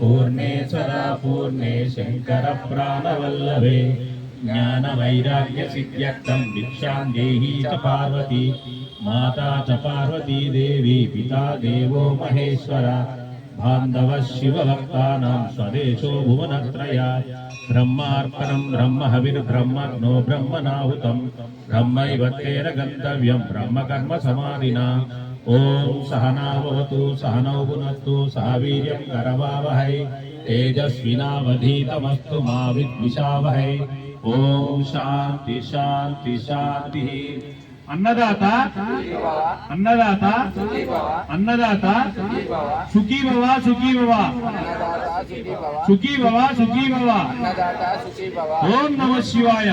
पूर्णे सदा पूर्णे शंकर प्राणवल्लभे ज्ञान वैराग्य सिद्ध्यर्थं भिक्षां देहि च पार्वती माता च पार्वती देवी पिता देवो महेश्वर बान्धवः शिवभक्तानां स्वदेशो भुवनत्रयात् ब्रह्मार्पणं ब्रह्महविर्ब्रह्मणो ब्रह्मणाहुतं ब्रह्मैव तेन गन्तव्यं ब्रह्मकर्म समाधिना ॐ सहना भवतु सहनौ भुनक्तु सह वीर्यं करवावहै तेजस्विनावधीतमस्तु मा विद्विषावहै ॐ शांति शांति शांति। अन्नदाता अन्नदाता अन्नदाता सुखी भव सुखी भव सुखी भव सुखी भव। ओम नमः शिवाय।